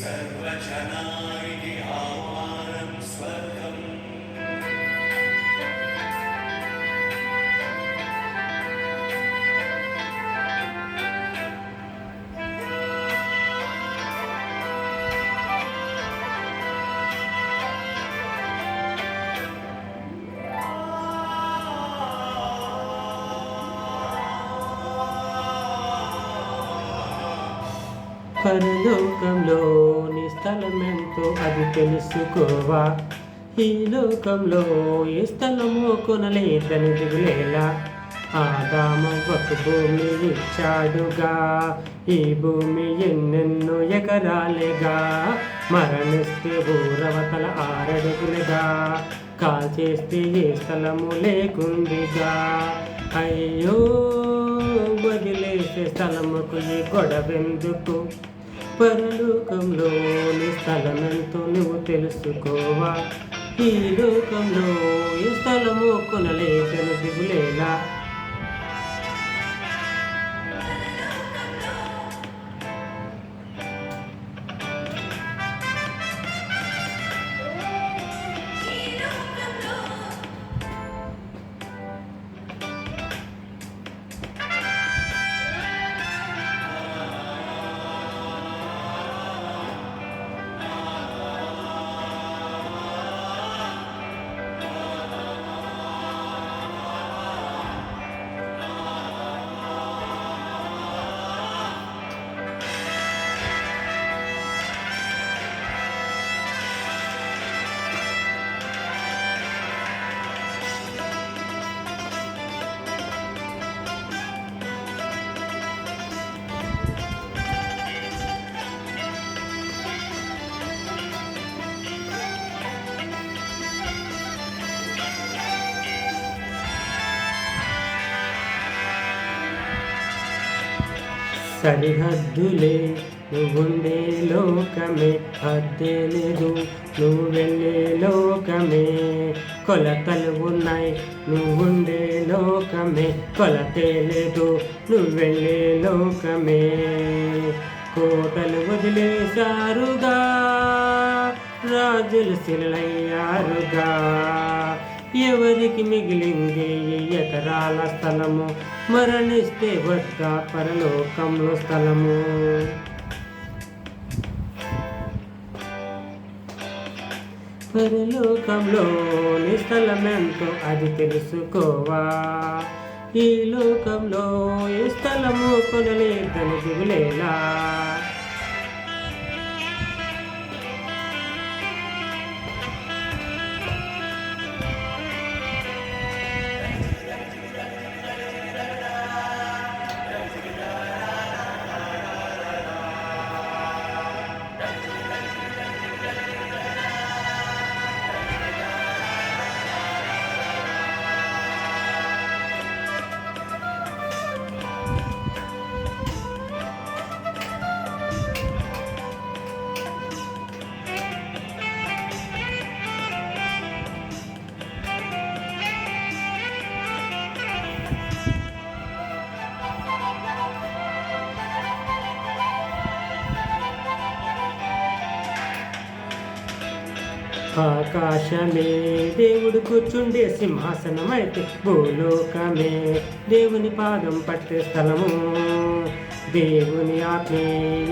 सर्वजनानि आह्वानं स्वर्गम् పరలోకంలోని స్థలమెంతో అది తెలుసుకోవా. ఈ లోకంలో ఏ స్థలమో కొనలేదని దిగులేలా. ఆదామవ్వకు భూమి ఇచ్చాడుగా, ఈ భూమి ఎన్నెన్నో ఎకరాలేగా. మరణిస్తే ఊరవతల 6 అడుగులుగా, కాల్చేస్తే ఏ స్థలము లేకుందిగా. అయ్యో వదిలేసే స్థలముకు ఈ గొడవెందుకు. పరలోకంలోని స్థలమెంతో నువ్వు తెలుసుకోవా. ఈ లోకంలో ఈ స్థలము కొనలేకను దిగులేలా. సరిహద్దులే నువ్వుండే లోకమే, హద్దే లేదు నువ్వు వెళ్ళే లోకమే. కొలతలు ఉన్నాయి నువ్వుండే లోకమే, కొలతే లేదు నువ్వు వెళ్ళే లోకమే. కోటలు వదిలేశారుగా, రాజులు శిలయ్యారుగా. ఎవరికి మిగిలింది ఈ ఎకరాల స్థలము, మరణిస్తే వద్దా పరలోకంలో స్థలము. పరలోకంలోని స్థలమెంతో అది తెలుసుకోవా. ఈ లోకంలో ఏ స్థలము కొనలేదని దిగులేలా. ఆకాశమే దేవుడు కూర్చుండే సింహాసనం అయితే, భూలోకమే దేవుని పాదం పట్టే స్థలము. దేవుని ఆత్మే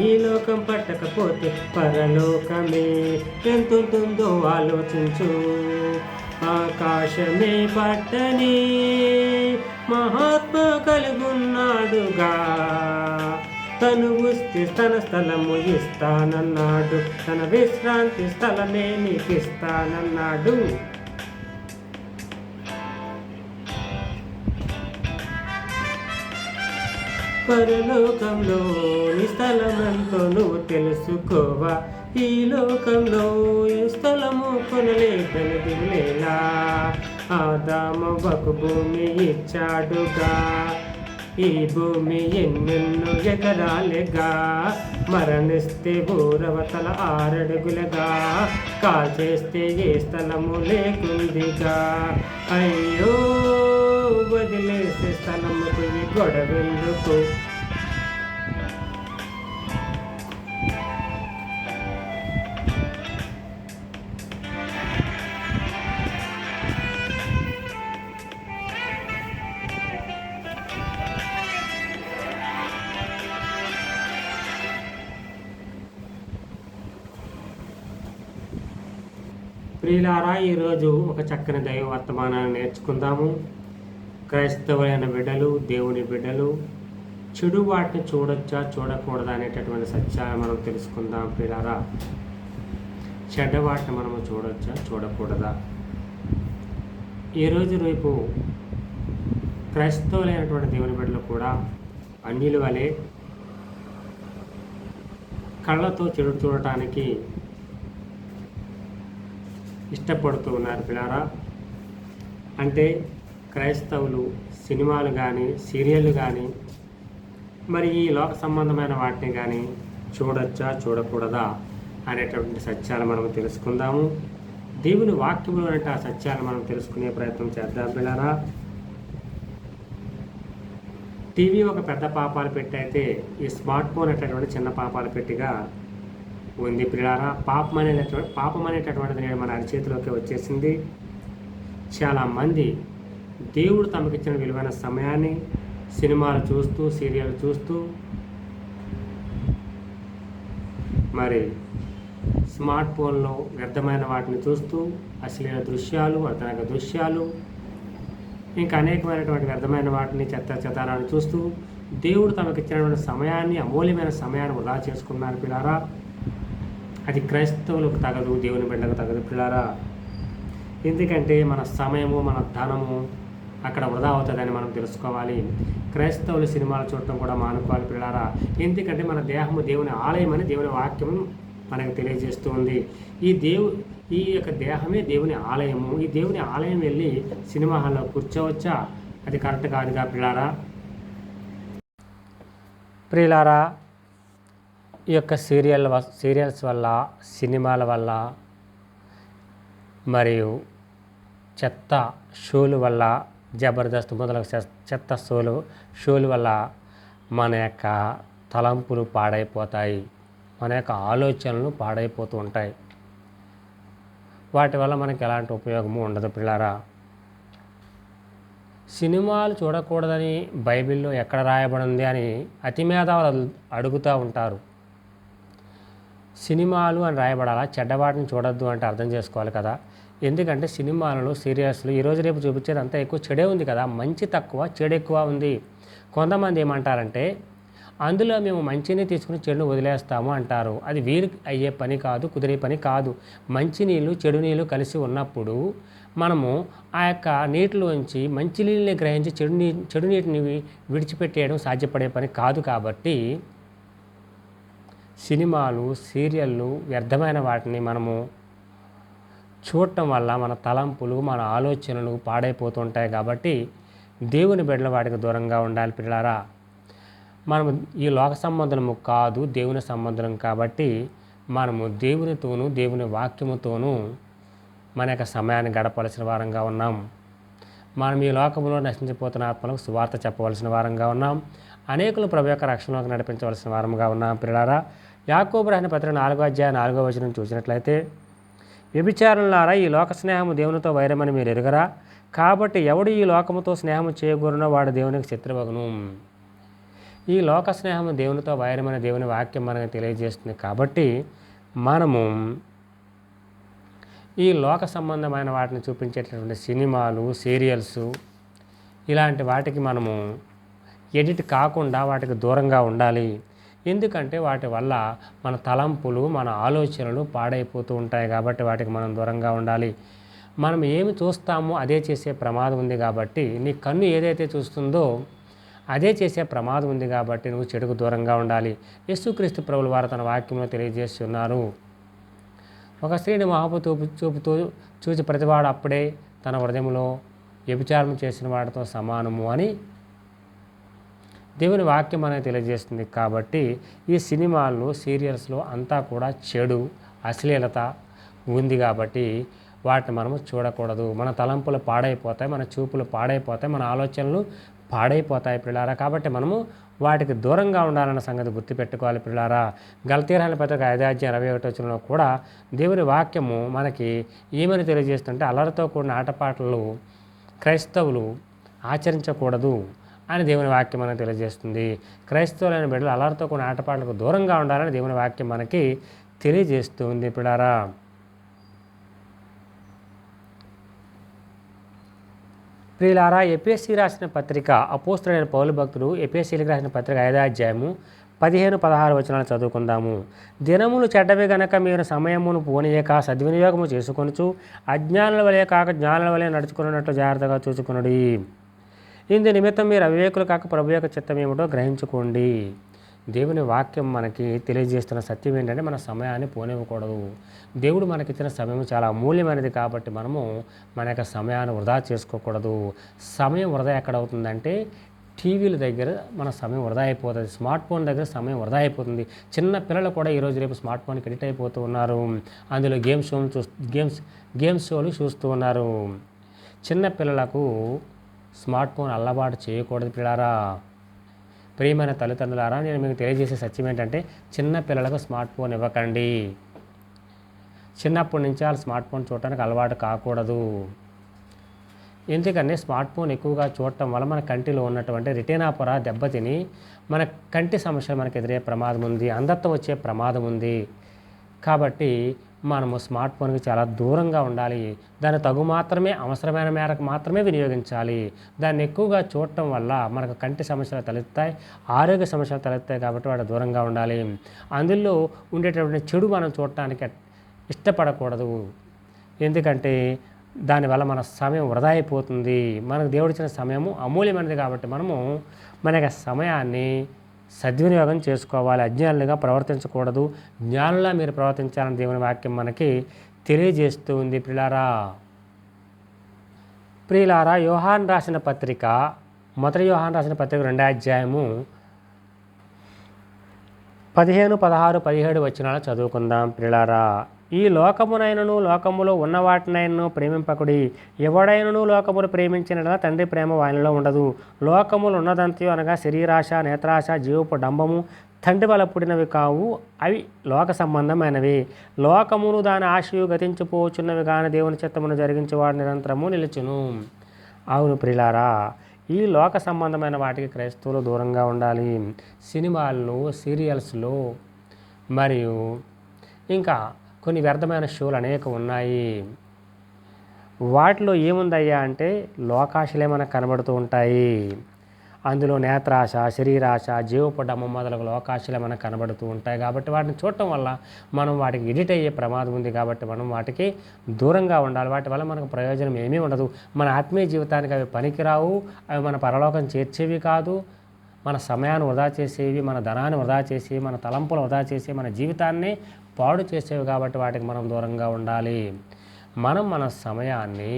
ఈ లోకం పట్టకపోతే పరలోకమే ఎంతుంటుందో ఆలోచించు. ఆకాశమే పట్టని మహాత్మ కలుగున్నాడుగా, తను వస్తే తన స్థలము ఇస్తానన్నాడు, తన విశ్రాంతి స్థలమే నీకిస్తానన్నాడు. పరలోకంలో నీ స్థలమంతో నువ్వు తెలుసుకోవా. ఈ లోకంలో ఏ స్థలము కొనలేదని దిగులేలా. ఆదామవ్వకు భూమి ఇచ్చాడుగా, ఈ భూమి ఎన్నెన్నో ఎకరాలుగా. మరణిస్తే ఊరవతల 6 అడుగులుగా, కాల్చేస్తే ఏ స్థలము లేకుందిగా. అయ్యో వదిలేసే స్థలముకు ఈ గొడవెందుకు. ప్రియులారా, ఈరోజు ఒక చక్కని దైవ వర్తమానాన్ని నేర్చుకుందాము. క్రైస్తవులైన బిడ్డలు, దేవుని బిడ్డలు చెడు వాటిని చూడొచ్చా చూడకూడదా అనేటటువంటి సత్యాన్ని మనం తెలుసుకుందాం. ప్రియులారా, చెడ్డ వాటిని మనము చూడొచ్చా చూడకూడదా? ఈరోజు రేపు క్రైస్తవులైనటువంటి దేవుని బిడ్డలు కూడా అన్యుల వలె కళ్ళతో చెడు చూడటానికి ఇష్టపడుతూ ఉన్నారు. పిల్లారా, అంటే క్రైస్తవులు సినిమాలు కానీ సీరియళ్ళు కానీ మరి ఈ లోక సంబంధమైన వాటిని కానీ చూడొచ్చా చూడకూడదా అనేటువంటి సత్యాలు మనం తెలుసుకుందాము. దేవుని వాక్యంలో అంటే ఆ సత్యాలు మనం తెలుసుకునే ప్రయత్నం చేద్దాం. పిల్లారా, టీవీ ఒక పెద్ద పాపాలు పెట్టి అయితే ఈ స్మార్ట్ ఫోన్ అనేటటువంటి చిన్న పాపాలు పెట్టిగా ఉంది. పిల్లారా, పాపం అనేటటువంటిది నేడు మన అరిచేతిలోకి వచ్చేసింది. చాలామంది దేవుడు తమకిచ్చిన విలువైన సమయాన్ని సినిమాలు చూస్తూ సీరియల్ చూస్తూ మరి స్మార్ట్ ఫోన్లో వ్యర్థమైన వాటిని చూస్తూ అశ్లీల దృశ్యాలు, అతనక దృశ్యాలు, ఇంకా అనేకమైనటువంటి వ్యర్థమైన వాటిని చెత్తారాన్ని చూస్తూ దేవుడు తమకిచ్చినటువంటి సమయాన్ని, అమూల్యమైన సమయాన్ని వృధా చేసుకున్నారు. పిల్లారా, అది క్రైస్తవులకు తగదు, దేవుని బిడ్డలకు తగదు. పిల్లారా, ఎందుకంటే మన సమయము, మన ధనము అక్కడ వృధా అవుతుందని మనం తెలుసుకోవాలి. క్రైస్తవులు సినిమాలు చూడటం కూడా మానుకోవాలి. పిల్లారా, ఎందుకంటే మన దేహము దేవుని ఆలయం అని దేవుని వాక్యం మనకు తెలియజేస్తూ ఉంది. ఈ యొక్క దేహమే దేవుని ఆలయము. ఈ దేవుని ఆలయం వెళ్ళి సినిమా హాల్లో కూర్చోవచ్చా? అది కరెక్ట్ కాదుగా. ప్రియులారా, ఈ యొక్క సీరియల్స్ వల్ల, సినిమాల వల్ల మరియు చెత్త షోలు వల్ల, జబర్దస్త్ మొదలగు చెత్త షోలు వల్ల మన యొక్క తలంపులు పాడైపోతాయి, మన యొక్క ఆలోచనలు పాడైపోతూ ఉంటాయి. వాటి వల్ల మనకి ఎలాంటి ఉపయోగము ఉండదు. పిల్లారా, సినిమాలు చూడకూడదని బైబిల్లో ఎక్కడ రాయబడింది అని అతి మేధావులు అడుగుతూ ఉంటారు. సినిమాలు అని రాయబడాలా? చెడ్డవాటిని చూడొద్దు అంటే అర్థం చేసుకోవాలి కదా. ఎందుకంటే సినిమాలలో, సీరియల్స్లో ఈరోజు రేపు చూపించేది అంతా ఎక్కువ చెడే ఉంది కదా. మంచి తక్కువ, చెడు ఎక్కువ ఉంది. కొంతమంది ఏమంటారంటే అందులో మేము మంచిని తీసుకుని చెడును వదిలేస్తాము అంటారు. అది వీరికి అయ్యే పని కాదు, కుదిరే పని కాదు. మంచి నీళ్ళు, చెడు నీళ్ళు కలిసి ఉన్నప్పుడు మనము ఆ యొక్క నీటిలోంచి మంచి నీళ్ళని గ్రహించి చెడు నీటిని విడిచిపెట్టేయడం సాధ్యపడే పని కాదు. కాబట్టి సినిమాలు, సీరియళ్ళు, వ్యర్థమైన వాటిని మనము చూడటం వల్ల మన తలంపులు, మన ఆలోచనలు పాడైపోతుంటాయి. కాబట్టి దేవుని బిడ్డల వాటికి దూరంగా ఉండాలి. పిల్లారా, మనము ఈ లోక సంబంధము కాదు, దేవుని సంబంధం. కాబట్టి మనము దేవునితోనూ, దేవుని వాక్యముతోనూ మన యొక్క సమయాన్ని గడపవలసిన వారంగా ఉన్నాం. మనం ఈ లోకంలో నశించిపోతున్న ఆత్మలకు సువార్త చెప్పవలసిన వారంగా ఉన్నాం. అనేకులు ప్రభు యొక్క రక్షణలోకి నడిపించవలసిన వారంగా ఉన్నాం. పిల్లారా, యాకోబు రాసిన పత్రిక 4వ అధ్యాయం 4వ వచనం చూసినట్లయితే, వ్యభిచారులారా, ఈ లోక స్నేహము దేవునితో వైరమని మీరు ఎరుగరా? కాబట్టి ఎవడు ఈ లోకముతో స్నేహము చేయకూడనో వాడు దేవునికి శత్రువగును. ఈ లోక స్నేహము దేవునితో వైరమని దేవుని వాక్యం మనకు తెలియజేస్తుంది. కాబట్టి మనము ఈ లోక సంబంధమైన వాటిని చూపించేటటువంటి సినిమాలు, సీరియల్స్ ఇలాంటి వాటికి మనము ఎడిట్ కాకుండా వాటికి దూరంగా ఉండాలి. ఎందుకంటే వాటి వల్ల మన తలంపులు, మన ఆలోచనలు పాడైపోతూ ఉంటాయి. కాబట్టి వాటికి మనం దూరంగా ఉండాలి. మనం ఏమి చూస్తామో అదే చేసే ప్రమాదం ఉంది. కాబట్టి నీ కన్ను ఏదైతే చూస్తుందో అదే చేసే ప్రమాదం ఉంది. కాబట్టి నువ్వు చెడుకు దూరంగా ఉండాలి. యేసుక్రీస్తు ప్రభువుల వారు తన వాక్యంలో తెలియజేస్తున్నారు. ఒక స్త్రీని మోహపు చూపుతూ చూసి ప్రతివాడు అప్పుడే తన హృదయంలో వ్యభిచారం చేసిన వాడితో సమానము అని దేవుని వాక్యం అనేది తెలియజేస్తుంది. కాబట్టి ఈ సినిమాల్లో, సీరియల్స్లో అంతా కూడా చెడు, అశ్లీలత ఉంది. కాబట్టి వాటిని మనము చూడకూడదు. మన తలంపులు పాడైపోతాయి, మన చూపులు పాడైపోతాయి, మన ఆలోచనలు పాడైపోతాయి. పిల్లారా, కాబట్టి మనము వాటికి దూరంగా ఉండాలన్న సంగతి గుర్తుపెట్టుకోవాలి. పిల్లారా, గలతీయుల రాసిన పత్రిక 5వ అధ్యాయం 21వ వచనంలో కూడా దేవుని వాక్యము మనకి ఏమని తెలియజేస్తుంటే, అల్లరితో కూడిన ఆటపాటలు క్రైస్తవులు ఆచరించకూడదు అని దేవుని వాక్యం మనకు తెలియజేస్తుంది. క్రైస్తవులైన బిడ్డలు అల్లరితో కూడిన ఆటపాటలకు దూరంగా ఉండాలని దేవుని వాక్యం మనకి తెలియజేస్తుంది. పిల్లారా, ప్రియులారా, ఎపిఎస్సి రాసిన పత్రిక అపోస్తులైన పౌలు భక్తుడు ఎపిఎస్సీలకు రాసిన పత్రిక 5వ అధ్యాయము 15-16 వచనాలు చదువుకుందాము. దినములు చెడ్డవి గనక మీరు సమయమును పోనీయక సద్వినియోగము చేసుకొనుచు అజ్ఞానుల వలె కాక జ్ఞానుల వలె నడుచుకున్నట్లు జాగ్రత్తగా చూసుకొనుడి. ఇందు నిమిత్తం మీరు అవివేకులు కాక ప్రభు యొక్క చిత్తం ఏమిటో గ్రహించుకోండి. దేవుని వాక్యం మనకి తెలియజేస్తున్న సత్యం ఏంటంటే మన సమయాన్ని పోనివ్వకూడదు. దేవుడు మనకిచ్చిన సమయం చాలా అమూల్యమైనది కాబట్టి మనము మన యొక్క సమయాన్ని వృధా చేసుకోకూడదు. సమయం వృధా ఎక్కడ అవుతుందంటే టీవీల దగ్గర మన సమయం వృధా అయిపోతుంది, స్మార్ట్ ఫోన్ దగ్గర సమయం వృధా అయిపోతుంది. చిన్న పిల్లలు కూడా ఈరోజు రేపు స్మార్ట్ ఫోన్కి ఎడిట్ అయిపోతూ ఉన్నారు. అందులో గేమ్స్ షోలు చూస్తూ ఉన్నారు. చిన్న పిల్లలకు స్మార్ట్ ఫోన్ అలవాటు చేయకూడదు పిల్లారా. ప్రియమైన తల్లిదండ్రులారా, నేను మీకు తెలియజేసే సత్యం ఏంటంటే చిన్న పిల్లలకు స్మార్ట్ ఫోన్ ఇవ్వకండి. చిన్నప్పటి నుంచి వాళ్ళు స్మార్ట్ ఫోన్ చూడటానికి అలవాటు కాకూడదు. ఎందుకంటే స్మార్ట్ ఫోన్ ఎక్కువగా చూడటం వల్ల మన కంటిలో ఉన్నటువంటి రెటీనా పొర దెబ్బతిని మన కంటి సమస్యలు మనకు ఎదురయ్యే ప్రమాదం ఉంది, అంధత్వం వచ్చే ప్రమాదం ఉంది. కాబట్టి మనము స్మార్ట్ ఫోన్కి చాలా దూరంగా ఉండాలి. దాన్ని తగు మాత్రమే, అవసరమైన మేరకు మాత్రమే వినియోగించాలి. దాన్ని ఎక్కువగా చూడటం వల్ల మనకు కంటి సమస్యలు తలెత్తాయి, ఆరోగ్య సమస్యలు తలెత్తాయి. కాబట్టి వాటి దూరంగా ఉండాలి. అందులో ఉండేటటువంటి చెడు మనం చూడటానికి ఇష్టపడకూడదు. ఎందుకంటే దానివల్ల మన సమయం వృధా అయిపోతుంది. మనకు దేవుడిచ్చిన సమయము అమూల్యమైనది కాబట్టి మనము మన యొక్క సమయాన్ని సద్వినియోగం చేసుకోవాలి. అజ్ఞానులుగా ప్రవర్తించకూడదు, జ్ఞానులా మీరు ప్రవర్తించాలని దేవుని వాక్యం మనకి తెలియజేస్తూ ఉంది. ప్రియులారా, యోహాన్ రాసిన పత్రిక, మొదటి యోహాన్ రాసిన పత్రిక 2వ అధ్యాయము 15, 16, 17 వచనాలు చదువుకుందాం. ప్రియులారా, ఈ లోకమునైనను లోకములో ఉన్న వాటినైనను ప్రేమింపకుడి. ఎవడైనను లోకమును ప్రేమించిన తండ్రి ప్రేమ వానిలో ఉండదు. లోకములు ఉన్నదంతయు అనగా శరీరాశ, నేత్రాశ, జీవపు డంబము తండ్రి వల్ల పుట్టినవి కావు, అవి లోక సంబంధమైనవి. లోకమును దాని ఆశయు గతించిపోచున్నవి కానీ దేవుని చిత్తమును జరిగించేవాడు నిరంతరము నిలుచును. అవును ప్రియులారా, ఈ లోక సంబంధమైన వాటికి క్రైస్తవులు దూరంగా ఉండాలి. సినిమాల్లో, సీరియల్స్లో మరియు ఇంకా కొన్ని వ్యర్థమైన షోలు అనేక ఉన్నాయి. వాటిలో ఏముందయ్యా అంటే లోకాశలే మనకు కనబడుతూ ఉంటాయి. అందులో నేత్రాశ, శరీరాశ, జీవపడము మొదలగు లోకాశలే మనకు కనబడుతూ ఉంటాయి. కాబట్టి వాటిని చూడటం వల్ల మనం వాటికి ఎడిట్ అయ్యే ప్రమాదం ఉంది. కాబట్టి మనం వాటికి దూరంగా ఉండాలి. వాటి వల్ల మనకు ప్రయోజనం ఏమీ ఉండదు. మన ఆత్మీయ జీవితానికి అవి పనికిరావు, అవి మన పరలోకం చేర్చేవి కాదు. మన సమయాన్ని వృధా చేసేవి, మన ధనాన్ని వృధా చేసి, మన తలంపులు వృధా చేసి, మన జీవితాన్ని పాడు చేసేవి. కాబట్టి వాటికి మనం దూరంగా ఉండాలి. మనం మన సమయాన్ని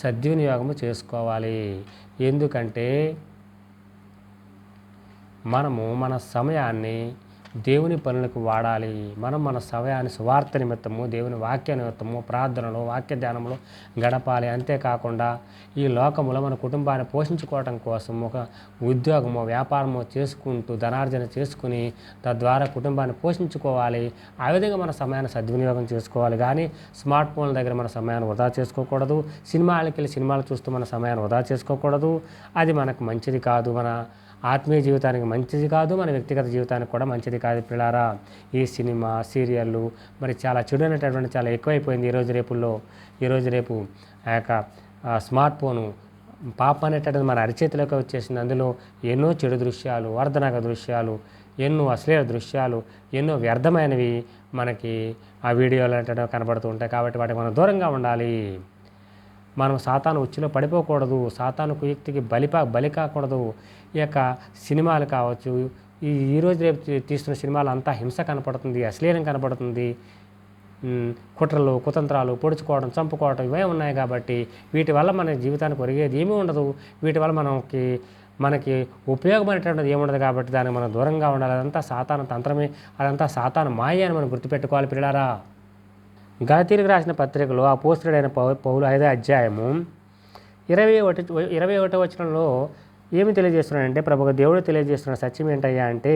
సద్వినియోగము చేసుకోవాలి. ఎందుకంటే మనము మన సమయాన్ని దేవుని పనులకు వాడాలి. మనం మన సమయాన్ని సువార్త నిమిత్తము, దేవుని వాక్య నిమిత్తము, ప్రార్థనలో, వాక్య ధ్యానంలో గడపాలి. అంతేకాకుండా ఈ లోకములో మన కుటుంబాన్ని పోషించుకోవడం కోసం ఒక ఉద్యోగమో, వ్యాపారమో చేసుకుంటూ ధనార్జన చేసుకుని తద్వారా కుటుంబాన్ని పోషించుకోవాలి. ఆ విధంగా మన సమయాన్ని సద్వినియోగం చేసుకోవాలి. కానీ స్మార్ట్ ఫోన్ల దగ్గర మన సమయాన్ని వృధా చేసుకోకూడదు. సినిమాలకి వెళ్ళి సినిమాలు చూస్తూ మన సమయాన్ని వృధా చేసుకోకూడదు. అది మనకు మంచిది కాదు. మన ఆత్మీయ జీవితానికి మంచిది కాదు, మన వ్యక్తిగత జీవితానికి కూడా మంచిది కాదు. పిల్లారా, ఈ సినిమా, సీరియళ్ళు మరి చాలా చెడు అనేటటువంటి చాలా ఎక్కువైపోయింది ఈరోజు రేపు ఆ యొక్క స్మార్ట్ ఫోను పాప అనేటటువంటి మన అరిచేతిలోకి వచ్చేసింది. అందులో ఎన్నో చెడు దృశ్యాలు, వర్ధనక దృశ్యాలు, ఎన్నో అశ్లీల దృశ్యాలు, ఎన్నో వ్యర్థమైనవి మనకి ఆ వీడియోలు అంటే కనబడుతూ ఉంటాయి. కాబట్టి వాటికి మనం దూరంగా ఉండాలి. మనం సాతాను ఉచ్చులో పడిపోకూడదు. సాతాను కుయుక్తికి బలి కాకూడదు. ఈ యొక్క సినిమాలు కావచ్చు, ఈరోజు రేపు తీస్తున్న సినిమాలు అంతా హింస కనపడుతుంది, అశ్లీలం కనపడుతుంది. కుట్రలు, కుతంత్రాలు, పొడుచుకోవడం, చంపుకోవడం ఇవే ఉన్నాయి. కాబట్టి వీటి వల్ల మన జీవితానికి ఒరిగేది ఏమీ ఉండదు. వీటి వల్ల మనకి ఉపయోగమైనటువంటిది ఏముండదు. కాబట్టి దానికి మనం దూరంగా ఉండాలి. అదంతా సాతాను తంత్రమే, అదంతా సాతాను మాయ అని మనం గుర్తుపెట్టుకోవాలి. పిల్లారా, గలతీయులకు రాసిన పత్రికలో అపోస్తలుడైన పౌలు 5వ అధ్యాయము 21వ వచనంలో ఏమి తెలియజేస్తున్నాడంటే, ప్రభువుగా దేవుడు తెలియజేస్తున్న సత్యం ఏంటయ్యా అంటే,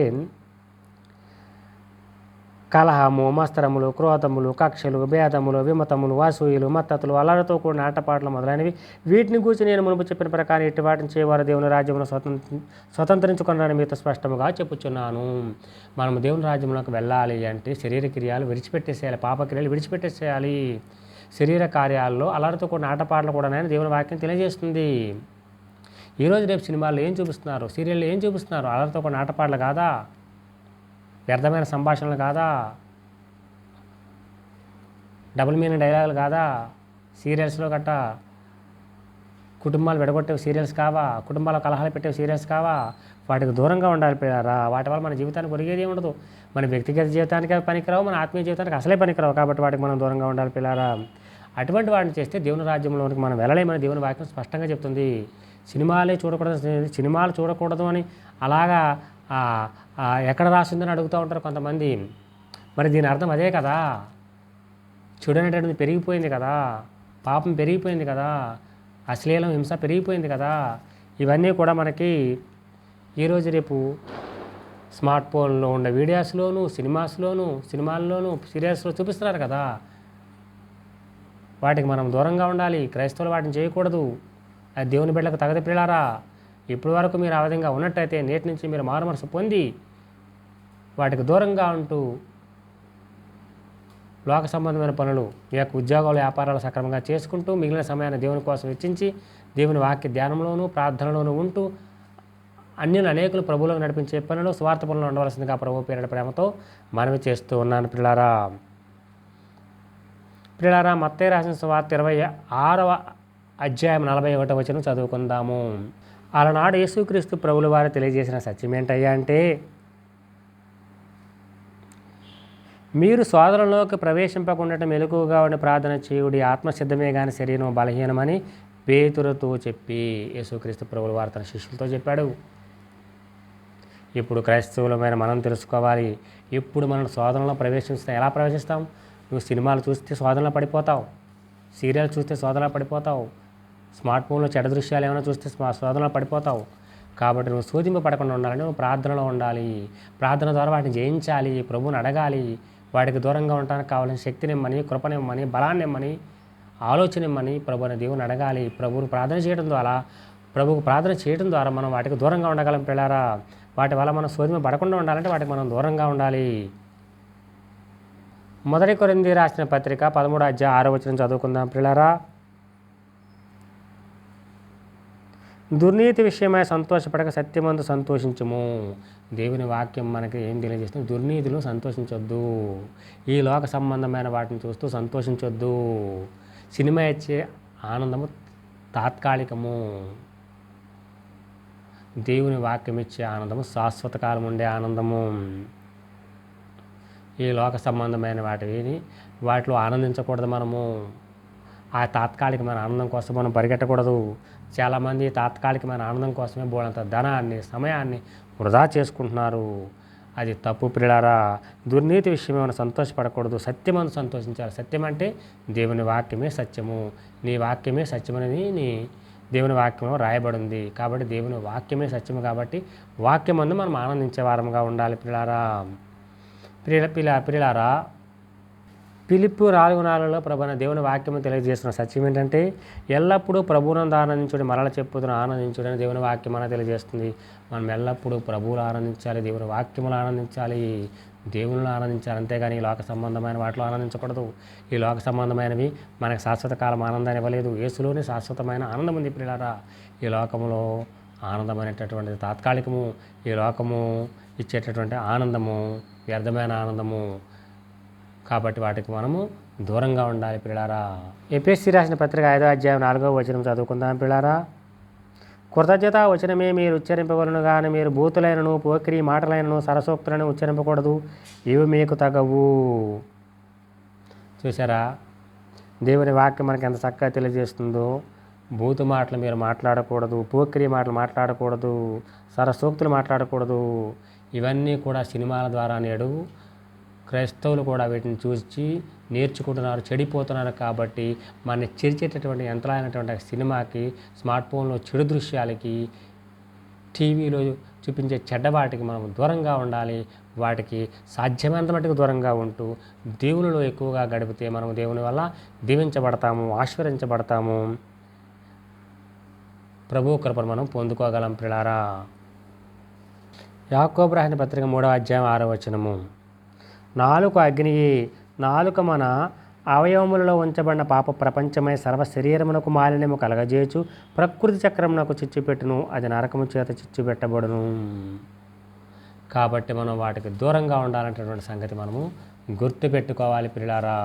కలహము, మత్సరములు, క్రోధములు, కక్షలు, భేదములు, విమతములు, వాసూయులు, మత్తతులు, అల్లరితో కూడిన ఆటపాటలు మొదలైనవి, వీటిని గురించి నేను మునుపు చెప్పిన ప్రకారం ఇటు వాటిని చేయవారు దేవుని రాజ్యమును స్వతంత్రించుకున్నారని మీతో స్పష్టముగా చెప్పుచున్నాను. మనము దేవుని రాజ్యంలోకి వెళ్ళాలి అంటే శరీర క్రియలు విడిచిపెట్టేసేయాలి, పాపక్రియలు విడిచిపెట్టేసేయాలి. శరీర కార్యాల్లో అల్లరితో కూడిన ఆటపాటలు కూడా దేవుని వాక్యం తెలియజేస్తుంది. ఈరోజు రేపు సినిమాల్లో ఏం చూపిస్తున్నారు, సీరియల్లో ఏం చూపిస్తున్నారు? అల్లరితో కూడిన ఆటపాటలు కాదా? వ్యర్థమైన సంభాషణలు కాదా? డబుల్ మీనింగ్ డైలాగులు కాదా? సీరియల్స్లో గట్ట కుటుంబాలు విడగొట్టే సీరియల్స్ కావా? కుటుంబాల కలహాలు పెట్టే సీరియల్స్ కావా? వాటికి దూరంగా ఉండాలి పిల్లారా. వాటి వల్ల మన జీవితానికి ఒరిగేది ఉండదు. మన వ్యక్తిగత జీవితానికి పనికిరావు, మన ఆత్మీయ జీవితానికి అసలే పనికిరావు. కాబట్టి వాటికి మనం దూరంగా ఉండాలి పిల్లారా. అటువంటి వాటిని చేస్తే దేవుని రాజ్యంలోనికి మనం వెళ్ళలేమని దేవుని వాక్యం స్పష్టంగా చెప్తుంది. సినిమాలు చూడకూడదు అని అలాగా ఎక్కడ రాసిందని అడుగుతూ ఉంటారు కొంతమంది. మరి దీని అర్థం అదే కదా. చూడనేటటువంటి పెరిగిపోయింది కదా, పాపం పెరిగిపోయింది కదా, అశ్లీలం హింస పెరిగిపోయింది కదా. ఇవన్నీ కూడా మనకి ఈరోజు రేపు స్మార్ట్ ఫోన్లో ఉండే వీడియోస్లోను, సినిమాల్లోనూ సీరియల్స్లో చూపిస్తున్నారు కదా. వాటికి మనం దూరంగా ఉండాలి. క్రైస్తవులు వాటిని చేయకూడదు. అది దేవుని బిడ్డలకు తగదు పిల్లారా. ఇప్పటి వరకు మీరు ఆ విధంగా ఉన్నట్టయితే నేటి నుంచి మీరు మారు మనసు పొంది వాటికి దూరంగా ఉంటూ లోక సంబంధమైన పనులు, మీ యొక్క ఉద్యోగాలు, వ్యాపారాలు సక్రమంగా చేసుకుంటూ మిగిలిన సమయాన్ని దేవుని కోసం వెచ్చించి దేవుని వాక్య ధ్యానంలోనూ ప్రార్థనలోనూ ఉంటూ అనేకులు ప్రభువులకు నడిపించే పనులు, స్వార్థ పనులు ఉండవలసిందిగా ప్రభు పేరిట ప్రేమతో మనవి చేస్తూ ఉన్నాను పిల్లారా. మత్తయి రాసిన సువార్త 26వ అధ్యాయం 41వ వచనం చదువుకుందాము. అలనాడు యేసుక్రీస్తు ప్రభుల వారు తెలియజేసిన సత్యం ఏంటయ్యా అంటే, మీరు సోదరులోకి ప్రవేశింపకుండా మెలకువగా ఉండి ప్రార్థన చేయుడి, ఆత్మసిద్ధమే కానీ శరీరం బలహీనమని పేతురుతో చెప్పి యేసుక్రీస్తు ప్రభుల వారు తన శిష్యులతో చెప్పాడు. ఇప్పుడు క్రైస్తవులమైన మనం తెలుసుకోవాలి. ఇప్పుడు మనం శోధనలో ప్రవేశిస్తాం. ఎలా ప్రవేశిస్తాం? నువ్వు సినిమాలు చూస్తే శోధనలో పడిపోతావు, సీరియల్ చూస్తే శోధనలో పడిపోతావు, స్మార్ట్ ఫోన్లో చెడ్డ దృశ్యాలు ఏమైనా చూస్తే శోధనలో పడిపోతావు. కాబట్టి నువ్వు శోధింపబడకుండా ఉండాలని నువ్వు ప్రార్థనలో ఉండాలి. ప్రార్థన ద్వారా వాటిని జయించాలి, ప్రభువుని అడగాలి. వాటికి దూరంగా ఉండడానికి కావాలని శక్తినిమ్మని, కృపనిమ్మని, బలాన్నిమ్మని, ఆలోచనిమ్మని ప్రభు అనే దేవుని అడగాలి. ప్రభువుకు ప్రార్థన చేయడం ద్వారా మనం వాటికి దూరంగా ఉండగలం పిల్లారా. వాటి వల్ల మనం శోధింపబడకుండా ఉండాలంటే వాటికి మనం దూరంగా ఉండాలి. 1 కొరింథీ రాసిన పత్రిక 13వ అధ్యాయం 6వ వచనం చదువుకుందాం పిల్లారా. దుర్నీతి విషయమై సంతోషపడక సత్యమందు సంతోషించము. దేవుని వాక్యం మనకి ఏం తెలియజేస్తుంది? దుర్నీతిలో సంతోషించొద్దు. ఈ లోక సంబంధమైన వాటిని చూస్తూ సంతోషించొద్దు. సినిమా ఇచ్చే ఆనందము తాత్కాలికము. దేవుని వాక్యం ఇచ్చే ఆనందము శాశ్వత కాలం ఉండే ఆనందము. ఈ లోక సంబంధమైన వాటిలో ఆనందించకూడదు. మనము ఆ తాత్కాలికమైన ఆనందం కోసం మనం పరిగెట్టకూడదు. చాలామంది తాత్కాలికమైన ఆనందం కోసమే బోడంత ధనాన్ని, సమయాన్ని వృధా చేసుకుంటున్నారు. అది తప్పు పిల్లారా. దుర్నీతి విషయమేమైనా సంతోషపడకూడదు, సత్యమందు సంతోషించాలి. సత్యం అంటే దేవుని వాక్యమే సత్యము. నీ వాక్యమే సత్యమనేది దేవుని వాక్యంలో రాయబడింది. కాబట్టి దేవుని వాక్యమే సత్యము. కాబట్టి వాక్యమందు మనం ఆనందించే వారంగా ఉండాలి పిల్లారా. పిల్లారా, ఫిలిప్పు 4:4లో ప్రభువైన దేవుని వాక్యము తెలియజేస్తున్న సత్యం ఏంటంటే, ఎల్లప్పుడూ ప్రభువునందు ఆనందించుడి, మరల చెప్పుదును ఆనందించుడి అని దేవుని వాక్యం అని తెలియజేస్తుంది. మనం ఎల్లప్పుడూ ప్రభువులు ఆనందించాలి, దేవుని వాక్యములు ఆనందించాలి, దేవునిలో ఆనందించాలి. అంతేగాని ఈ లోక సంబంధమైన వాటిలో ఆనందించకూడదు. ఈ లోక సంబంధమైనవి మనకు శాశ్వత కాలం ఆనందాన్ని ఇవ్వలేదు. యేసులోనే శాశ్వతమైన ఆనందం ఉంది పిల్లారా. ఈ లోకములో ఆనందం అనేటటువంటిది తాత్కాలికము. ఈ లోకము ఇచ్చేటటువంటి ఆనందము వ్యర్థమైన ఆనందము. కాబట్టి వాటికి మనము దూరంగా ఉండాలి పిల్లారా. ఎఫెసీ రాసిన పత్రిక 5వ అధ్యాయం 4వ వచనం చదువుకుందాం పిల్లారా. కృతజ్ఞత వచనమే మీరు ఉచ్చరింపవలను కానీ మీరు బూతులైనను, పోకిరి మాటలైనను, సరసోక్తులను ఉచ్చరింపకూడదు, ఇవి మీకు తగవు. చూసారా, దేవుని వాక్యం మనకి ఎంత చక్కగా తెలియజేస్తుందో. బూతు మాటలు మీరు మాట్లాడకూడదు, పోకిరి మాటలు మాట్లాడకూడదు, సరసోక్తులు మాట్లాడకూడదు. ఇవన్నీ కూడా సినిమాల ద్వారా నేడు క్రైస్తవులు కూడా వీటిని చూసి నేర్చుకుంటున్నారు, చెడిపోతున్నారు. కాబట్టి మన చెరిచేటటువంటి యంత్రాలైనటువంటి సినిమాకి, స్మార్ట్ ఫోన్లో చెడు దృశ్యాలకి, టీవీలో చూపించే చెడ్డవాటికి మనం దూరంగా ఉండాలి. వాటికి సాధ్యమైనంత మట్టుకు దూరంగా ఉంటూ దేవునిలో ఎక్కువగా గడిపితే మనం దేవుని వల్ల దీవించబడతాము, ఆశీర్వదించబడతాము. ప్రభు కృపను మనం పొందుకోగలం పిల్లారా. యాకోబు రాసిన పత్రిక 3వ అధ్యాయం 6వ వచనము. నాలుక అగ్నియే, నాలుక మన అవయవములలో ఉంచబడిన పాప ప్రపంచమై సర్వ శరీరమునకు మాలిన్యము కలగజేయచు ప్రకృతి చక్రమునకు చిచ్చుపెట్టును, అది నరకము చేత చిచ్చుపెట్టబడును. కాబట్టి మనం వాటికి దూరంగా ఉండాలనేటటువంటి సంగతి మనము గుర్తుపెట్టుకోవాలి పిల్లారా.